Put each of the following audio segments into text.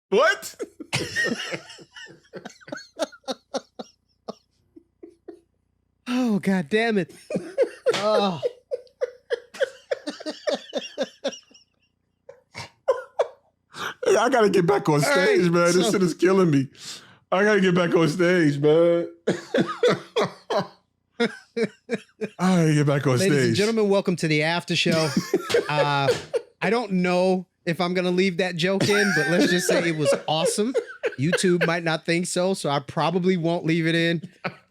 What? Oh, God damn it. Oh. I gotta get back on stage, right, man. This shit is killing me. I gotta get back on stage, man. I gotta get back on stage. Ladies and gentlemen, welcome to the after show. I don't know if I'm gonna leave that joke in, but let's just say it was awesome. YouTube might not think so I probably won't leave it in.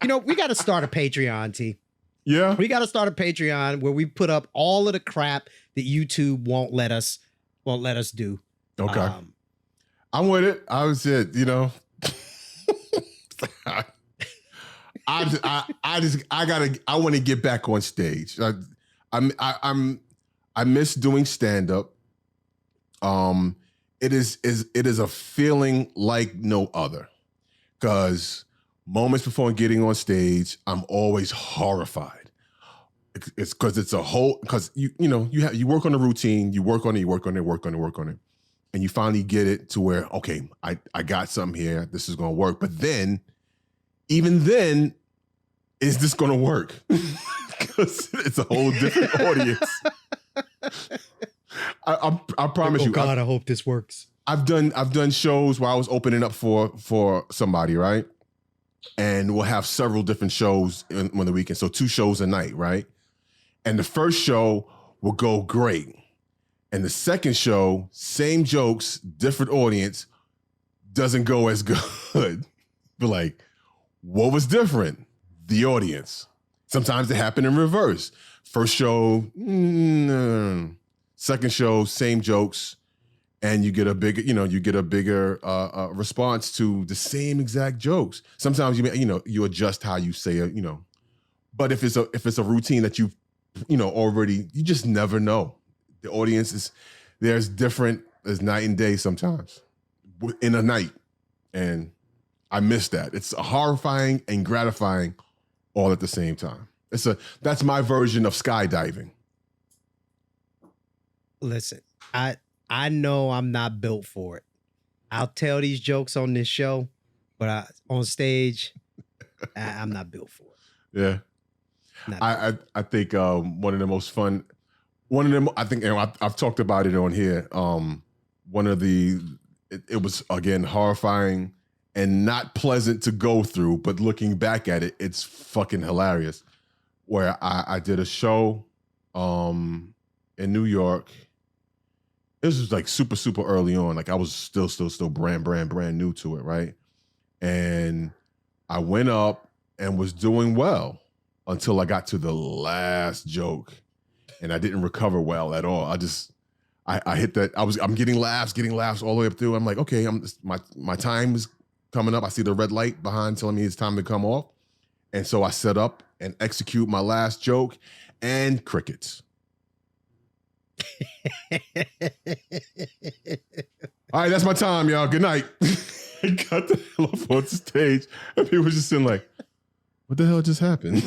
You know, we got to start a Patreon, T. Yeah, we got to start a Patreon where we put up all of the crap that YouTube won't let us do. Okay. I'm with it. I was it, you know. I want to get back on stage. I miss doing stand up. It is a feeling like no other, because moments before getting on stage, I'm always horrified. It's because it's a whole, because you work on a routine, you work on it, and you finally get it to where, okay, I got something here, this is gonna work. But then, even then, is this gonna work? Because it's a whole different audience. I promise you. Oh God, I hope this works. I've done shows where I was opening up for somebody, right? And we'll have several different shows on the weekend. So 2 shows a night, right? And the first show will go great. And the second show, same jokes, different audience, doesn't go as good. But like, what was different? The audience. Sometimes it happened in reverse. First show, second show, same jokes, and you get a bigger response to the same exact jokes. Sometimes you adjust how you say it, But if it's a routine that you've already, you just never know. The audience there's night and day sometimes in a night, and I miss that. It's horrifying and gratifying all at the same time. That's my version of skydiving. Listen, I know I'm not built for it. I'll tell these jokes on this show, but on stage, I'm not built for it. Yeah. I think one of the most fun, I think I've talked about it on here. It was, again, horrifying and not pleasant to go through, but looking back at it, it's fucking hilarious. Where I did a show in New York. This was like super, super early on. Like I was still brand new to it, right? And I went up and was doing well until I got to the last joke, and I didn't recover well at all. I hit that. I'm getting laughs all the way up through. I'm like, okay, my time is coming up. I see the red light behind telling me it's time to come off, and so I set up and execute my last joke, and crickets. All right, that's my time, y'all. Good night. I got the hell up on stage, and people were just sitting like, what the hell just happened?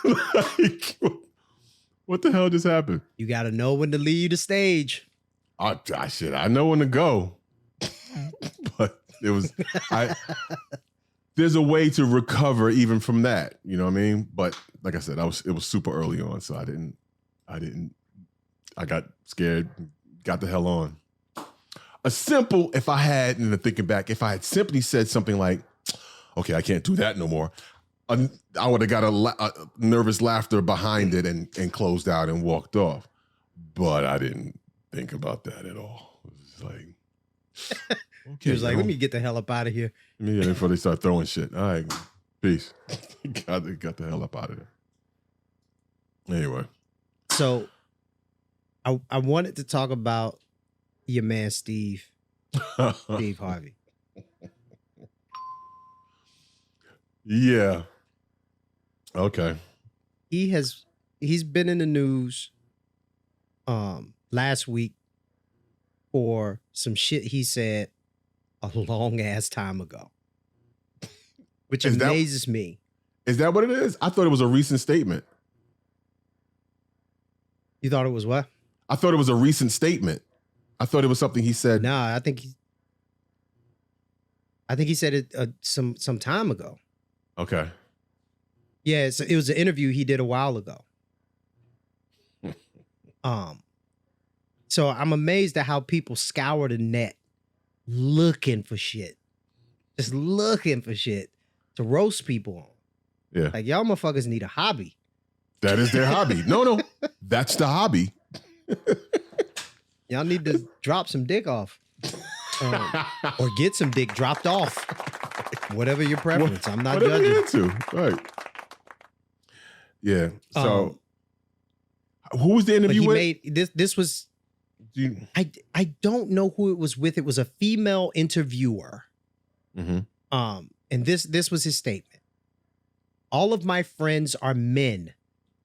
Like, what the hell just happened? You got to know when to leave the stage. I know when to go. But it was, there's a way to recover even from that. You know what I mean? But like I said, it was super early on, so I got scared, got the hell on. If I had simply said something like, okay, I can't do that no more, I would have got a nervous laughter behind it and closed out and walked off. But I didn't think about that at all. It was like, okay. He was like, let me get the hell up out of here. Yeah, before they start throwing shit. All right, peace. got the hell up out of there. Anyway. So I wanted to talk about your man, Steve Harvey. Yeah. Okay. He's been in the news last week for some shit he said a long ass time ago, which amazes me. Is that what it is? I thought it was a recent statement. You thought it was what? I thought it was a recent statement. I thought it was something he said. Nah, I think I think he said it some time ago. Okay. Yeah, it was an interview he did a while ago. So I'm amazed at how people scour the net looking for shit. Just looking for shit to roast people on. Yeah. Like, y'all motherfuckers need a hobby. That is their hobby. No. That's the hobby. Y'all need to drop some dick off. Or get some dick dropped off. Whatever your preference. I'm not whatever judging. you're into. Right. Yeah. So who was the interview with? This was I don't know who it was with. It was a female interviewer. Mm-hmm. And this was his statement. All of my friends are men.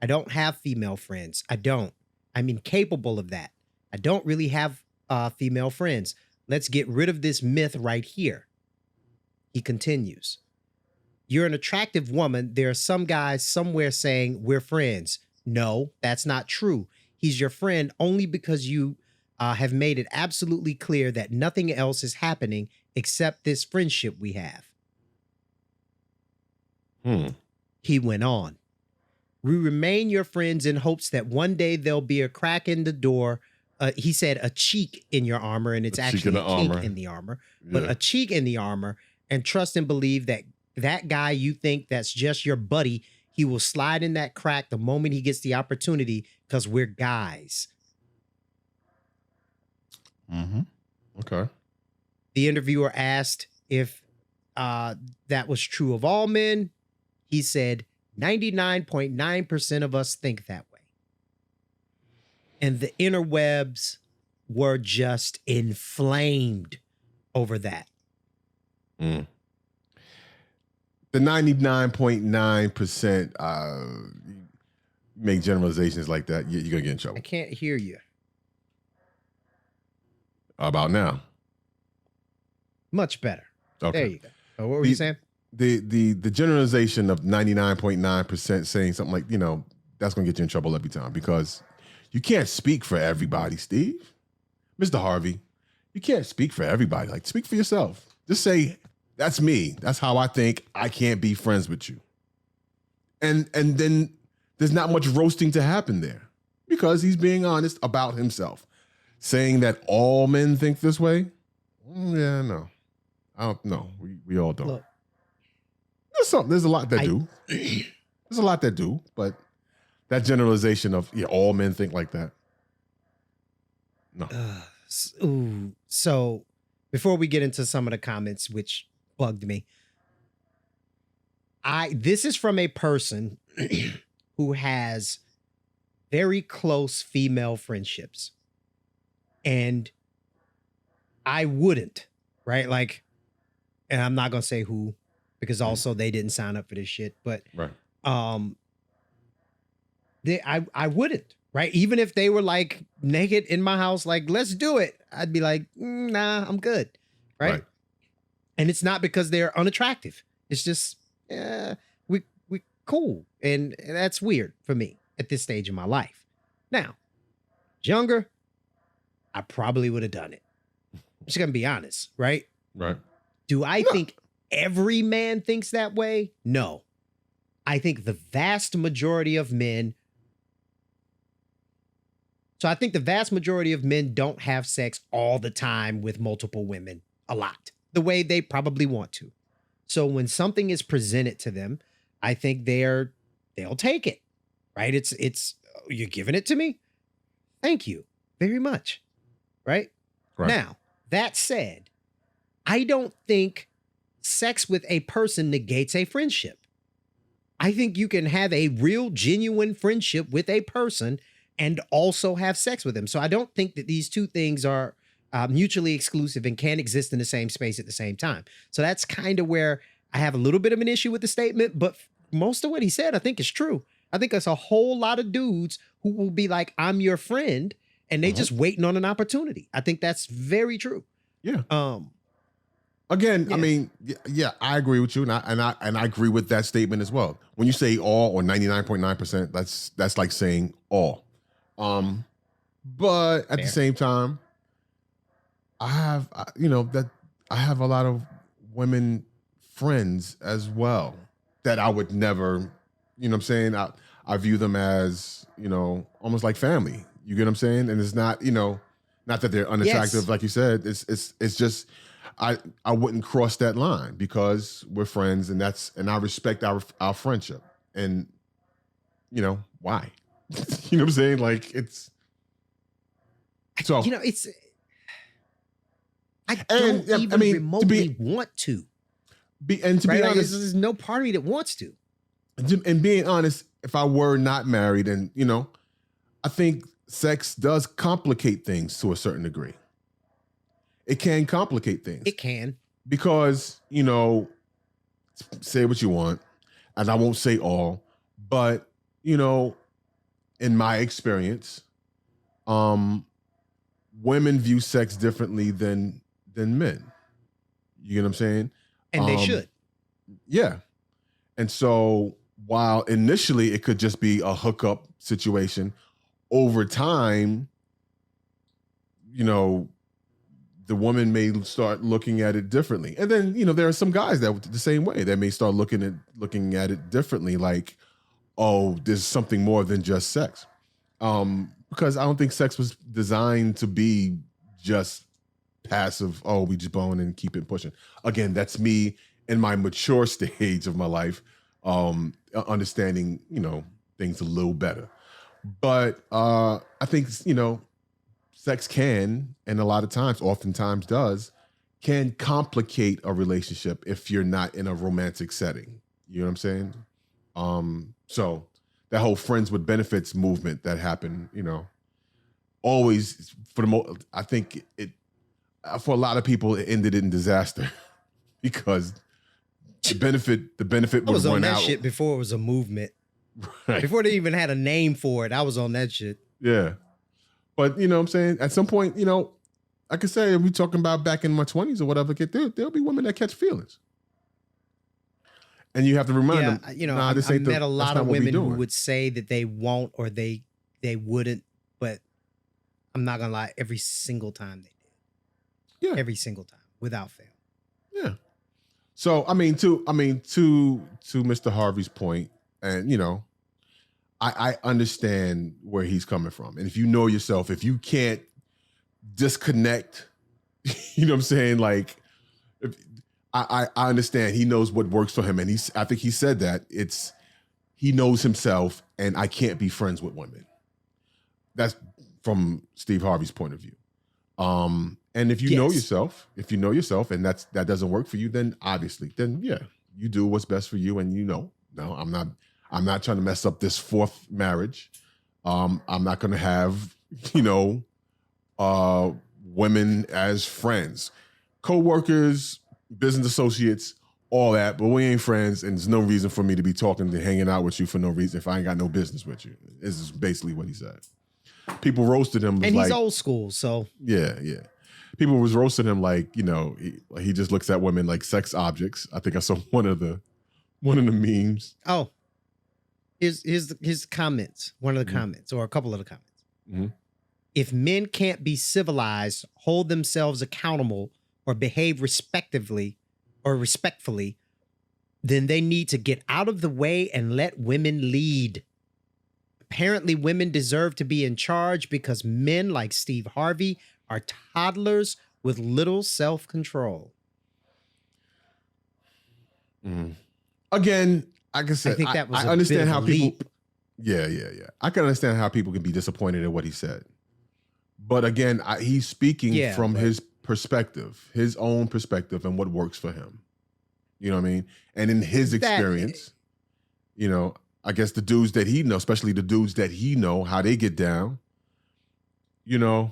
I don't have female friends. I don't. I'm incapable of that. I don't really have female friends. Let's get rid of this myth right here. He continues. You're an attractive woman. There are some guys somewhere saying we're friends. No, that's not true. He's your friend only because you have made it absolutely clear that nothing else is happening except this friendship we have. He went on. We remain your friends in hopes that one day there'll be a crack in the door. He said a cheek in your armor, and it's actually a kink in the armor, but a cheek in the armor, and trust and believe that that guy you think that's just your buddy, he will slide in that crack the moment he gets the opportunity because we're guys. Mm-hmm. Okay. The interviewer asked if that was true of all men. He said 99.9% of us think that way. And the interwebs were just inflamed over that. The 99.9%, make generalizations like that, you're going to get in trouble. I can't hear you. How about now? Much better. Okay. There you go. What were you saying? The generalization of 99.9% saying something like, that's going to get you in trouble every time because you can't speak for everybody, Steve. Mr. Harvey, you can't speak for everybody. Like, speak for yourself. Just say, that's me. That's how I think. I can't be friends with you. And then there's not much roasting to happen there because he's being honest about himself. Saying that all men think this way? Yeah, no. I don't know. We all don't. Look, There's a lot that do. There's a lot that do, but that generalization of all men think like that. No. So before we get into some of the comments, which bugged me, this is from a person who has very close female friendships. And I wouldn't, right? Like, and I'm not going to say who, because also they didn't sign up for this shit, but right. I wouldn't, right? Even if they were like naked in my house, like, let's do it. I'd be like, nah, I'm good. Right. And it's not because they're unattractive. It's just, we cool. And that's weird for me at this stage in my life. Now, younger, I probably would have done it. I'm just going to be honest, right? Right. Do I think every man thinks that way? No. I think the vast majority of men. So I think the vast majority of men don't have sex all the time with multiple women a lot, the way they probably want to. So when something is presented to them, I think they'll take it, right? It's you're giving it to me. Thank you very much. Right? Now, that said, I don't think sex with a person negates a friendship. I think you can have a real, genuine friendship with a person and also have sex with them. So I don't think that these two things are mutually exclusive and can't exist in the same space at the same time. So that's kind of where I have a little bit of an issue with the statement, but most of what he said, I think is true. I think there's a whole lot of dudes who will be like, I'm your friend, and they just waiting on an opportunity. I think that's very true. Yeah. Again, yeah. I mean, yeah, I agree with you, and I agree with that statement as well. When you say all or 99.9%, that's like saying all. But at the same time, I have a lot of women friends as well that I would never, you know what I'm saying? I view them as, almost like family. You get what I'm saying? And it's not, not that they're unattractive, Yes. like you said. It's just I wouldn't cross that line because we're friends and I respect our friendship. And why? You know what I'm saying? Like it's so it's I don't even remotely want to. To be honest, there's no part of me that wants to. And being honest, if I were not married, and I think sex does complicate things to a certain degree. It can complicate things. It can. Because, say what you want, and I won't say all, but, in my experience, women view sex differently than men. You get what I'm saying? And they should. Yeah. And so while initially it could just be a hookup situation, over time, the woman may start looking at it differently. And then, there are some guys that the same way that may start looking at it differently, like, oh, there's something more than just sex. Because I don't think sex was designed to be just passive, oh, we just bone and keep it pushing. Again, that's me in my mature stage of my life, understanding, things a little better. But I think, sex can, and a lot of times, oftentimes does, can complicate a relationship if you're not in a romantic setting. You know what I'm saying? So that whole friends with benefits movement that happened, always for the most, I think it, for a lot of people, it ended in disaster because the benefit I was would on run that out. shit before it was a movement. Right. Before they even had a name for it, I was on that shit. Yeah. But you know what I'm saying? At some point, I could say if we're talking about back in my 20s or whatever, there'll be women that catch feelings. And you have to remind them, I met a lot of women who doing. would say that they won't or they wouldn't, but I'm not gonna lie, every single time they did. Yeah. Every single time, without fail. Yeah. So to Mr. Harvey's point, and I understand where he's coming from. And if you know yourself, if you can't disconnect, you know what I'm saying? Like, I understand he knows what works for him. And I think he said that he knows himself and I can't be friends with women. That's from Steve Harvey's point of view. And if you know yourself, and that doesn't work for you, then obviously, yeah, you do what's best for you. And no, I'm not trying to mess up this fourth marriage. I'm not going to have, women as friends, co-workers, business associates, all that, but we ain't friends, and there's no reason for me to be hanging out with you for no reason if I ain't got no business with you. This is basically what he said. People roasted him. And he's old school, so. Yeah. People was roasting him like, he just looks at women like sex objects. I think I saw one of the memes. Oh, his comments, one of the comments, or a couple of the comments. Mm-hmm. If men can't be civilized, hold themselves accountable, or behave respectively or respectfully, then they need to get out of the way and let women lead. Apparently, women deserve to be in charge because men like Steve Harvey are toddlers with little self-control. Again, like I said, I think that was I understand how people. leap. Yeah. I can understand how people can be disappointed in what he said, but again, he's speaking from his perspective, his own perspective, and what works for him. You know what I mean? And in his experience, I guess the dudes that he knows, especially the dudes that he know, how they get down, there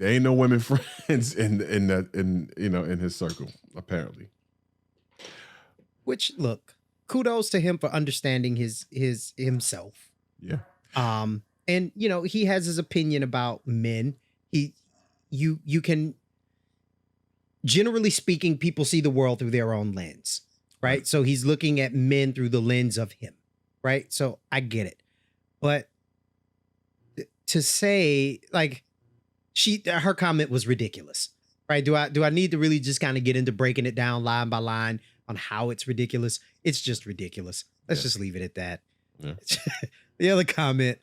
ain't no women friends in his circle, apparently. Which, look, kudos to him for understanding his himself. Yeah. And he has his opinion about men. You can, generally speaking, people see the world through their own lens, right? So he's looking at men through the lens of him, right? So I get it. But to say, like, her comment was ridiculous. Right? Do I need to really just kind of get into breaking it down line by line on how it's ridiculous? It's just ridiculous. Let's just leave it at that. Yeah. The other comment,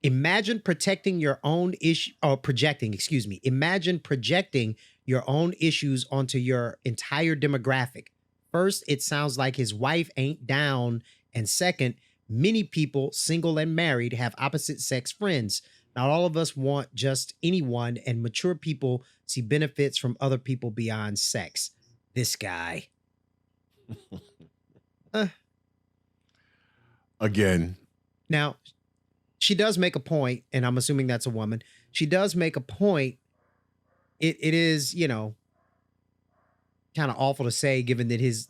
imagine protecting your own issue or projecting, excuse me. Imagine projecting your own issues onto your entire demographic. First, it sounds like his wife ain't down. And second, many people, single and married, have opposite sex friends. Not all of us want just anyone, and mature people see benefits from other people beyond sex. This guy. Again. Now, she does make a point, and I'm assuming that's a woman. She does make a point. It is, you know, kind of awful to say, given that his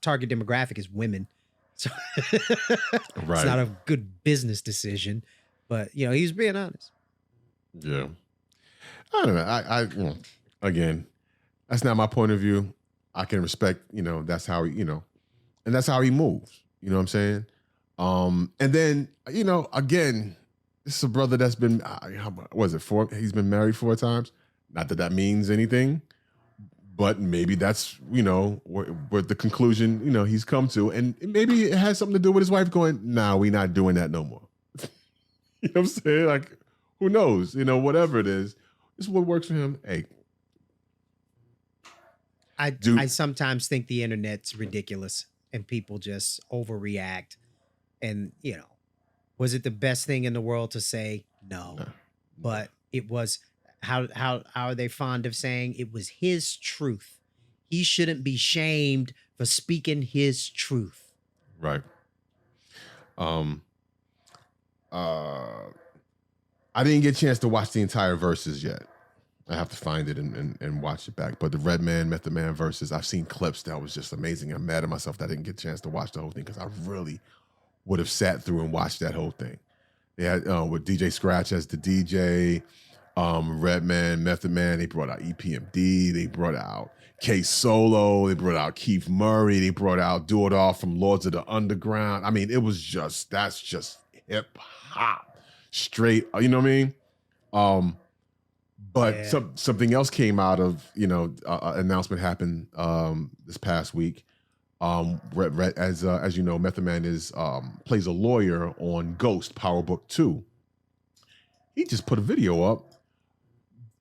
target demographic is women. So Right. It's not a good business decision, but you know, he's being honest. Yeah. I don't know. I again, that's not my point of view. I can respect, you know, that's how he, you know, and that's how he moves. You know what I'm saying? And then, you know, again, this is a brother that's been, what was it, 4? He's been married 4 times. Not that that means anything, but maybe that's, you know, what the conclusion, you know, he's come to. And maybe it has something to do with his wife going, nah, we're not doing that no more. You know what I'm saying? Like, who knows? You know, whatever it is, this is what works for him. Hey. I sometimes think the internet's ridiculous and people just overreact. And, you know, was it the best thing in the world to say? No. But it was, how are they fond of saying it was his truth? He shouldn't be shamed for speaking his truth. Right. I didn't get a chance to watch the entire Verzuz yet. I have to find it and watch it back. But the Redman, Methodman Verzuz, I've seen clips that was just amazing. I'm mad at myself that I didn't get a chance to watch the whole thing because I really would have sat through and watched that whole thing. They had with DJ Scratch as the DJ, Redman, Method Man. They brought out EPMD. They brought out K Solo. They brought out Keith Murray. They brought out Do It All from Lords of the Underground. I mean, it was just, that's just hip hop straight. You know what I mean? But yeah. Something else came out of, you know, announcement happened this past week. As you know, Method Man plays a lawyer on Ghost Power Book 2. He just put a video up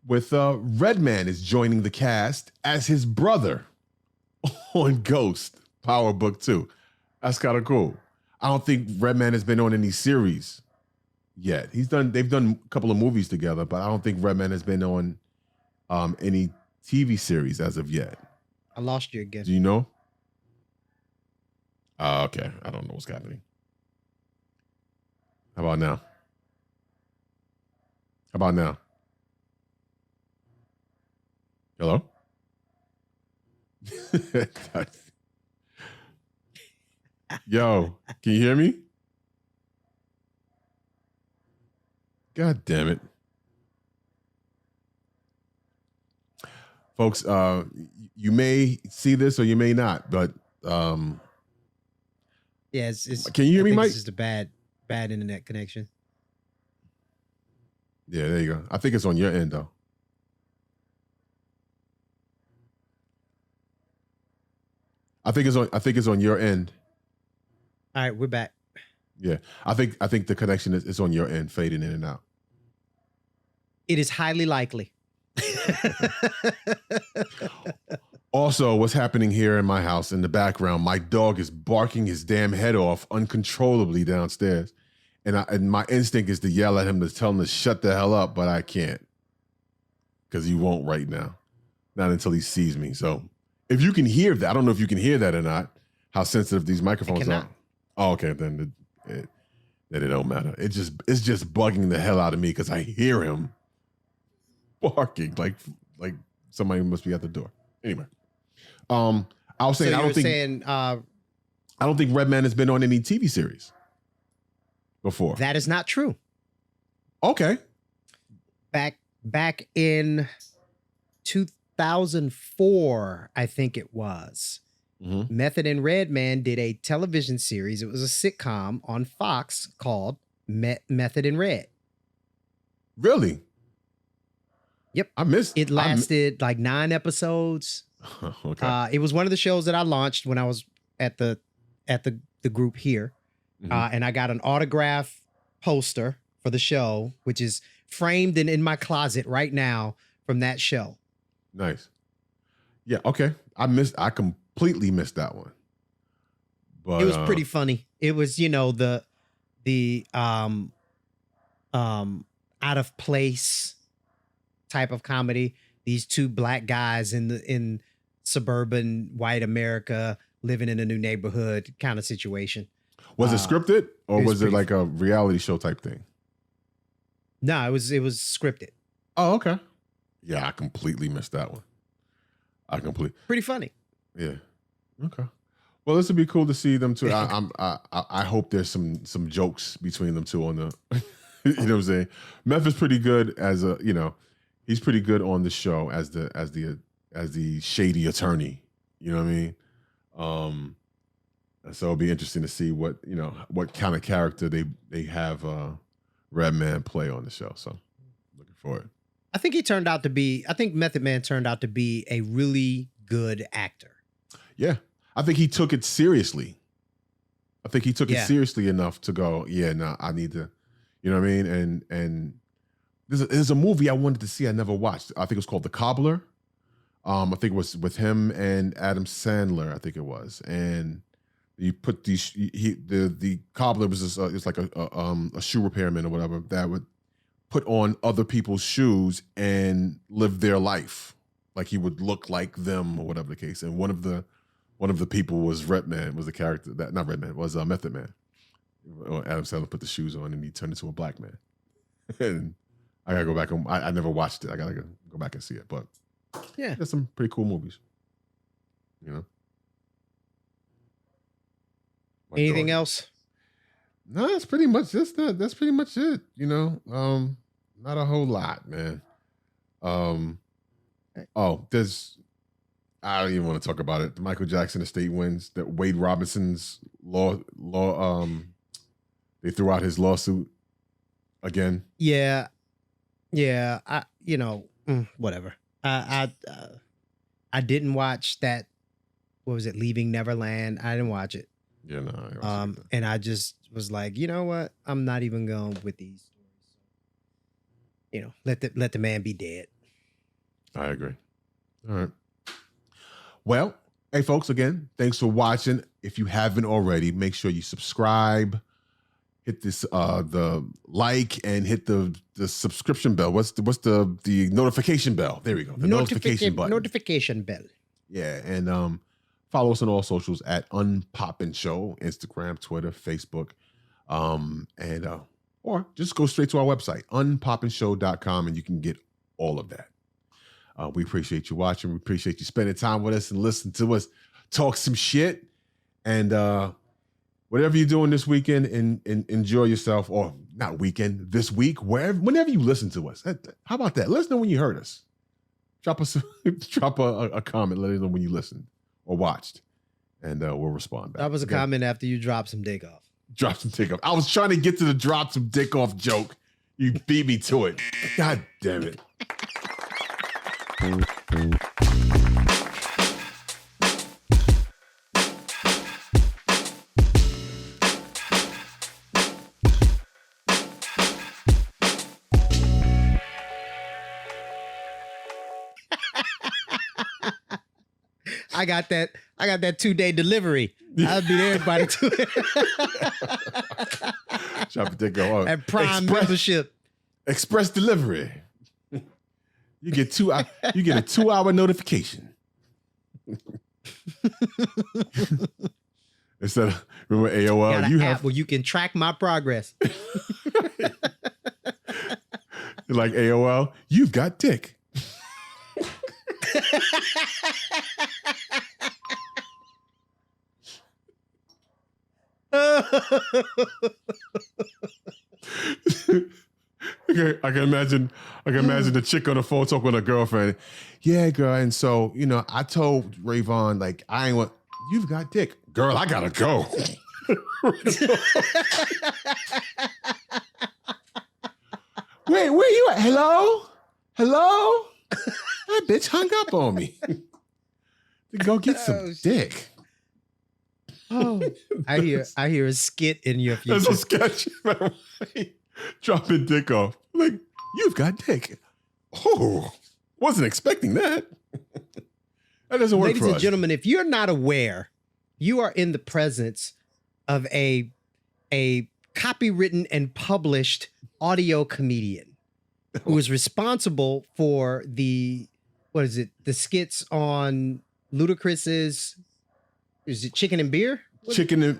with Redman is joining the cast as his brother on Ghost Power Book 2. That's kind of cool. I don't think Redman has been on any series yet. They've done a couple of movies together, but I don't think Redman has been on any TV series as of yet. I lost you again. Do you know? Okay. I don't know what's happening. How about now? How about now? Hello? Yo, can you hear me? God damn it. Folks, you may see this or you may not, but yeah, it's can you hear me, Mike? It's just a bad internet connection. Yeah, there you go. I think it's on your end though. I think it's on your end. All right, we're back. Yeah, I think the connection is on your end, fading in and out. It is highly likely. Also, what's happening here in my house in the background? My dog is barking his damn head off uncontrollably downstairs, and my instinct is to yell at him to tell him to shut the hell up, but I can't because he won't right now, not until he sees me. So, if you can hear that, I don't know if you can hear that or not. How sensitive these microphones are. Oh, okay, then it don't matter. It's just bugging the hell out of me because I hear him barking like somebody must be at the door. Anyway, I was saying I don't think Redman has been on any TV series before. That is not true. Okay. Back in 2004, I think it was. Mm-hmm. Method and Redman did a television series. It was a sitcom on Fox called Method and Red. Really? Yep. I missed it. Lasted like 9 episodes. Okay. It was one of the shows that I launched when I was at the group here. And I got an autograph poster for the show, which is framed and in my closet right now from that show. Nice. Yeah. Okay. I completely missed that one. But it was pretty funny. It was, the out of place type of comedy. These two black guys in suburban white America living in a new neighborhood kind of situation. Was it scripted or was it like funny. a reality show type thing? No, it was scripted. Oh, okay. Yeah, I completely missed that one. Pretty funny. Yeah. Okay. Well, this would be cool to see them too. I hope there's some jokes between them two on the. You know what I'm saying? Meth is pretty good as a he's pretty good on the show as the shady attorney. You know what I mean? So it'll be interesting to see what kind of character they have Redman play on the show. So looking forward. I think Method Man turned out to be a really good actor. Yeah. I think he took it seriously. I think he took it seriously enough to go, I need to, you know what I mean? And there's a movie I wanted to see I never watched. I think it was called The Cobbler. I think it was with him and Adam Sandler, I think it was. And you put the cobbler was just, it's like a shoe repairman or whatever that would put on other people's shoes and live their life. Like he would look like them or whatever the case. And one of the people was Redman, was the character that not Redman, was Method Man. Adam Sandler put the shoes on and he turned into a black man. And I gotta go back and I never watched it. I gotta go back and see it. But yeah, there's some pretty cool movies. Anything else? No, that's pretty much that's pretty much it. Not a whole lot, man. I don't even want to talk about it. The Michael Jackson estate wins. That Wade Robinson's law. They threw out his lawsuit again. Yeah. Whatever. I didn't watch that. What was it? Leaving Neverland. I didn't watch it. Yeah, no. And I just was like, you know what? I'm not even going with these stories. Let the man be dead. I agree. All right. Well, hey folks, again, thanks for watching. If you haven't already, make sure you subscribe, hit this the like, and hit the subscription bell. What's the notification bell? There we go. The notification button. Notification bell. Yeah, and follow us on all socials at Unpopin Show, Instagram, Twitter, Facebook, or just go straight to our website, unpopinshow.com, and you can get all of that. We appreciate you watching. We appreciate you spending time with us and listening to us talk some shit. And whatever you're doing this weekend, enjoy yourself, or not weekend, this week, whenever you listen to us. How about that? Let us know when you heard us. Drop a comment. Let us know when you listened or watched, and we'll respond back. That was a comment after you dropped some dick off. Drop some dick off. I was trying to get to the drop some dick off joke. You beat me to it. God damn it. I got that 2-day delivery. I'll be there by the 2. Drop a dick off. At Prime membership. Express delivery. You get a 2-hour notification. Instead of, remember AOL, got an app where you can track my progress. Like AOL, you've got dick. Okay, I can imagine the chick on the phone talking with her girlfriend. Yeah, girl, and so I told Rayvon, like, I ain't want. You've got dick, girl. I gotta go. Wait, where you at? Hello, Hello? That bitch hung up on me. To go get some dick. Oh, I hear a skit in your future. There's a sketch. Dropping dick off. Like, you've got dick. Oh, wasn't expecting that. That doesn't work. Ladies for and us. gentlemen, if you're not aware, you are in the presence of a copywritten and published audio comedian who is responsible for the skits on Ludacris's, is it Chicken and Beer? Chicken and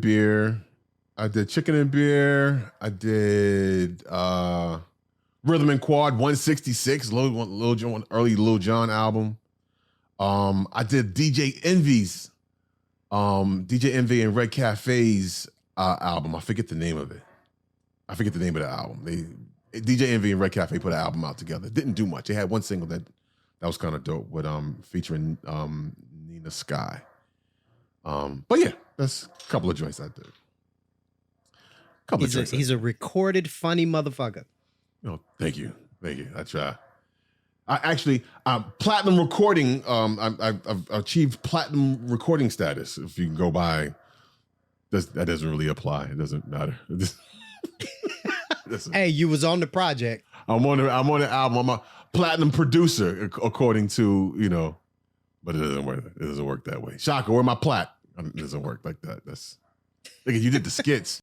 beer. I did Chicken and Beer. I did Rhythm and Quad 166, Lil Jon, early Lil Jon album. I did DJ Envy's DJ Envy and Red Cafe's album. I forget the name of it. I forget the name of the album. DJ Envy and Red Cafe put an album out together. Didn't do much. They had one single that was kind of dope with featuring Nina Sky. But yeah, that's a couple of joints I did. He's a recorded funny motherfucker. Oh, thank you. I try. I actually platinum recording. I've achieved platinum recording status. If you can go by, that doesn't really apply. It doesn't matter. Hey, you was on the project. I'm on the album. I'm a platinum producer, according to but it doesn't work. It doesn't work that way. Shaka, where my plat? It doesn't work like that. That's like you did the skits.